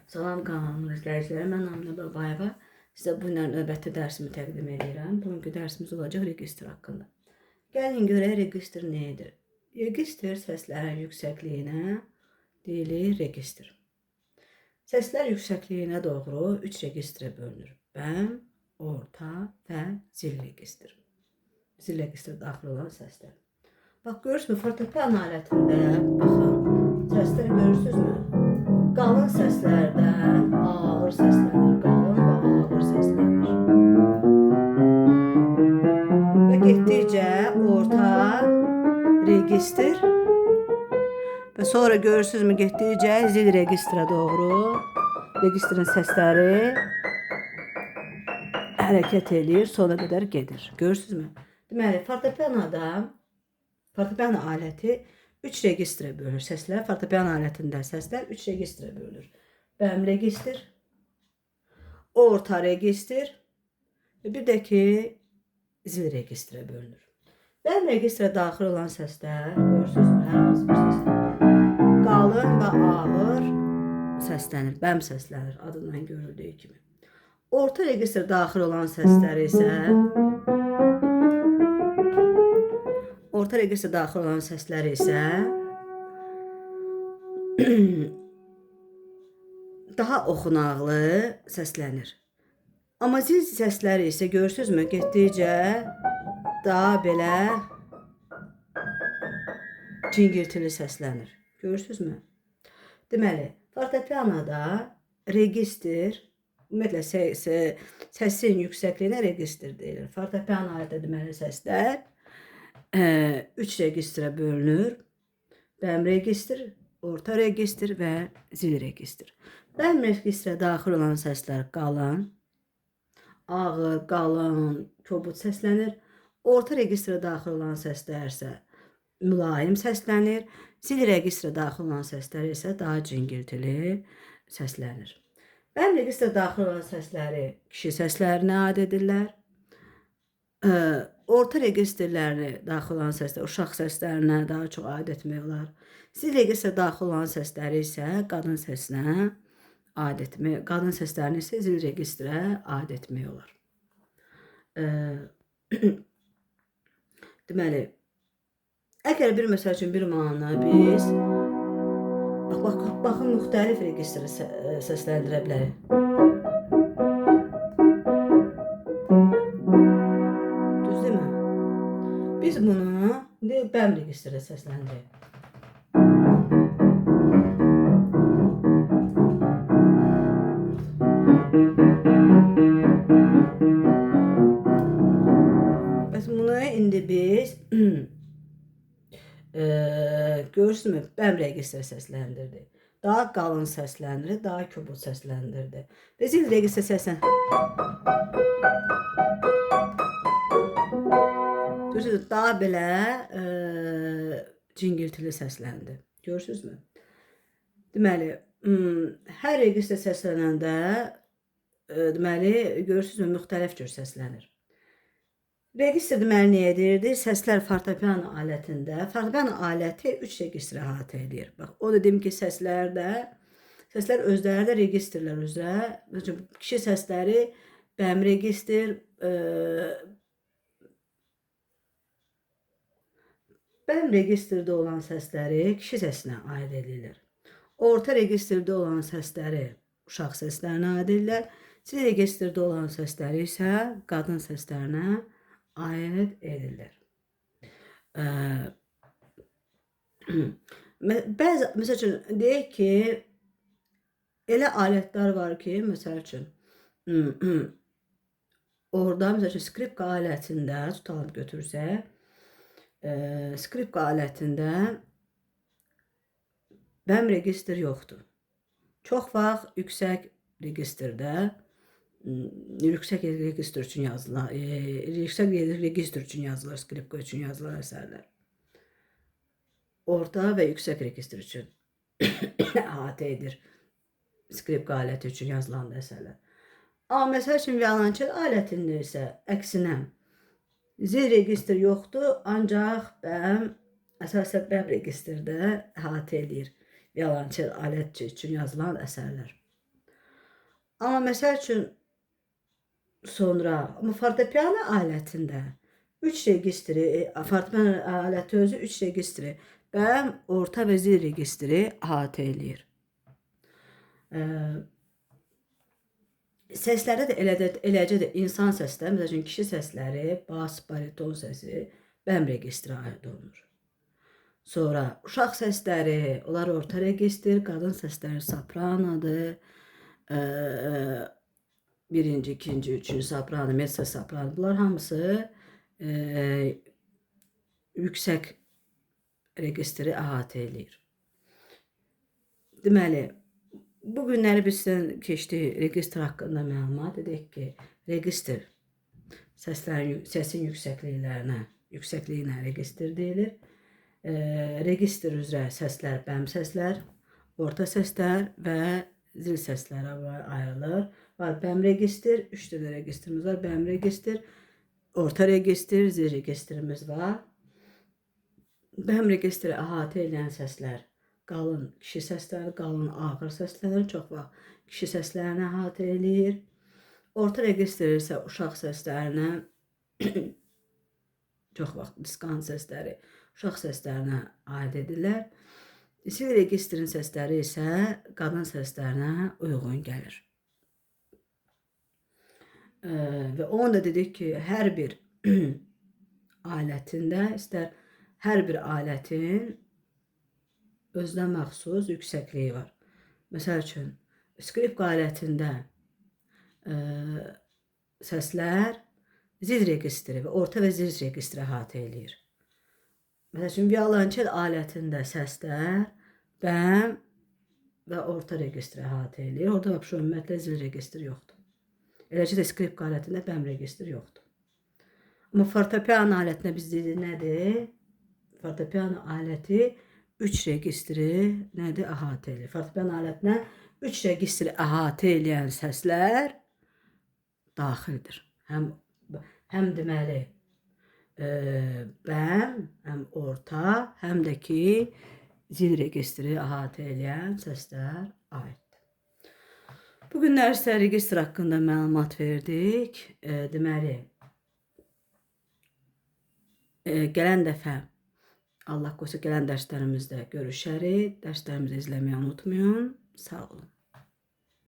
Salam qanunlu izləyicilərə, mən Aminə Babayeva. Sizə bu ilə növbəti dərsimi təqdim edirəm. Bugünkü dərsimiz olacaq registr haqqında. Gəlin görək registr nədir? Registr səslərin yüksəkliyinə deyilir registr. Səslər yüksəkliyinə doğru 3 registrə bölünür. Bəm, orta və zil registr. Zil registr daxil olan səslər. Bax, görürsünüz, fortepiano alətində, baxın, səsləri görürsünüzmü? Qalın səslərdən ağır səslənir, qalın və ağır səslənir. Və getdikcə orta registr və sonra görürsünüzmü, getdikcə zil registrə doğru registrin səsləri hərəkət edir, sona qədər gedir. Görürsünüzmü? Deməli, fortepiano aləti 3 registrə bölünür. Səslər, fortepiano alətində səslər 3 registrə bölünür. Bəm registr, orta registr və bir də ki, zil registrə bölünür. Bəm registrə daxil olan səslər, görürsünüzmü, hər hansı bir səslər qalın və ağır səslənir, bəm səslənir, adından görüldüyü kimi. Orta registrə daxil olan səslər isə daha oxunaqlı səslənir. Amma zil səsləri isə görürsünüzmü, getdikcə daha belə cingiltili səslənir. Görürsünüzmü? Deməli, fortepianoda registr, ümumiyyətlə səsin yüksəkliyinə registr deyilir. Fortepiano alətdə deməli səslər 3 registrə bölünür. Bəm registr, orta registr və zil registr. Bəm registrə daxil olan səslər qalın, ağır, qalın, kobud səslənir. Orta registrə daxil olan səslər isə mülayim səslənir. Zil registrə daxil olan səslər isə daha cingiltili səslənir. Bəm registrə daxil olan səsləri kişi səslərinə aid edirlər. Orta registrlərə daxil olan səslər uşaq səslərinə daha çox aid etmək olar. Zil registrə daxil olan səsləri isə qadın səsinə aid etmək, qadın səslərini isə zil registrə aid etmək olar. Deməli, əgər bir məsəl üçün bir mahnı biz baxın müxtəlif registri səsləndirə bilərik. Biz bunu bəm registrdə səsləndirik. Bəs bunu indi biz görürsünüzmü, bəm registrdə səsləndirdik. Daha qalın səsləndirdi, daha kobud səsləndirdi. Və zil registrdə səsləndirdi. Daha belə cingiltili səsləndi. Görürsünüzmü? Deməli, hər registrə səslənəndə deməli, görürsünüzmü, müxtəlif cür səslənir. Registr deməli nə edirdi? Səslər fortepiano alətində, fortepiano aləti 3 registrə əhatə edir. Bax, o dedim ki, səslər özləri də registrlər üzrə, kişi səsləri bəm registr, bəm registrdə olan səsləri kişi səsinə aid edirlər. Orta registrdə olan səsləri uşaq səslərinə aid edirlər. Zil registrdə olan səsləri isə qadın səslərinə aid edirlər. Məsəl üçün, deyək ki, elə alətlər var ki, məsəl üçün, orada, məsəl üçün, skripka alətində, tutalım götürsək, skripka alətində bəm registr yoxdur. Çox vaxt yüksək registrdə, yüksək registr üçün yazılır, skripka üçün yazılır əsərlər. Orta və yüksək registr üçün əhatə edir skripka aləti üçün yazılan əsərlər. Amma məsəl üçün, violonçel alətində isə əksinə zil registr yoxdur, ancaq bəm əsasən bəm registrdə əhatə edir violonçel alət üçün yazılan əsərlər. Amma məsəl üçün sonra amma fortepiano alətində 3 registri, fortepiano aləti özü 3 registri, bəm, orta və zil registri əhatə eləyir. Səslərdə də eləcə də insan səsləri, məsələn kişi səsləri, bas, bariton səsi bəm registrinə aid olunur. Sonra uşaq səsləri, onlar orta registr, qadın səsləri sopranodur. Birinci, ikinci, üçüncü soprano, mezzo soprano, bunlar hamısı yüksək registri əhatə eləyir. Deməli, bu günləri biz keçdik registr haqqında məlumat edək ki, registr səsin yüksəkliyinə registr deyilir. Registr üzrə səslər, bəm səslər, orta səslər və zil səsləri ayrılır. Var bəm registr, 3 dənə registrimiz var. Bəm registr, orta registr, zil registrimiz var. Bəm registri əhatə edən səslər qalın kişi səsləri, qalın ağır səsləri, çox vaxt kişi səslərini əhatə eləyir. Orta registr isə uşaq səslərinə, çox vaxt diskant səsləri, uşaq səslərinə aid edirlər. Zil registrin səsləri isə qadın səslərinə uyğun gəlir. Və onu da dedik ki, hər bir alətində, hər bir alətin özünə məxsus yüksəkliyi var. Məsəl üçün, skripka alətində səslər zil registri və orta və zil registri əhatə eləyir. Məsəl üçün, violonçel alətində səslər bəm və orta registri əhatə eləyir. Orada ümumiyyətlə zil registri yoxdur. Eləcə də skripka alətində bəm registri yoxdur. Amma fortepiano alətində biz dedik nədir? Fortepiano aləti 3 registri nədir? Əhatə eləyir. Fortepiano alətinə 3 registri əhatə eləyən səslər daxildir. Həm deməli bəm, həm orta, həm də ki zil registri əhatə eləyən səslər aiddir. Bu günlər sizə registr haqqında məlumat verdik. Deməli, gələn dəfə Allah qoysa gələn dərslərimizdə görüşərik. Dərslərimizi izləməyi unutmayın. Sağ olun.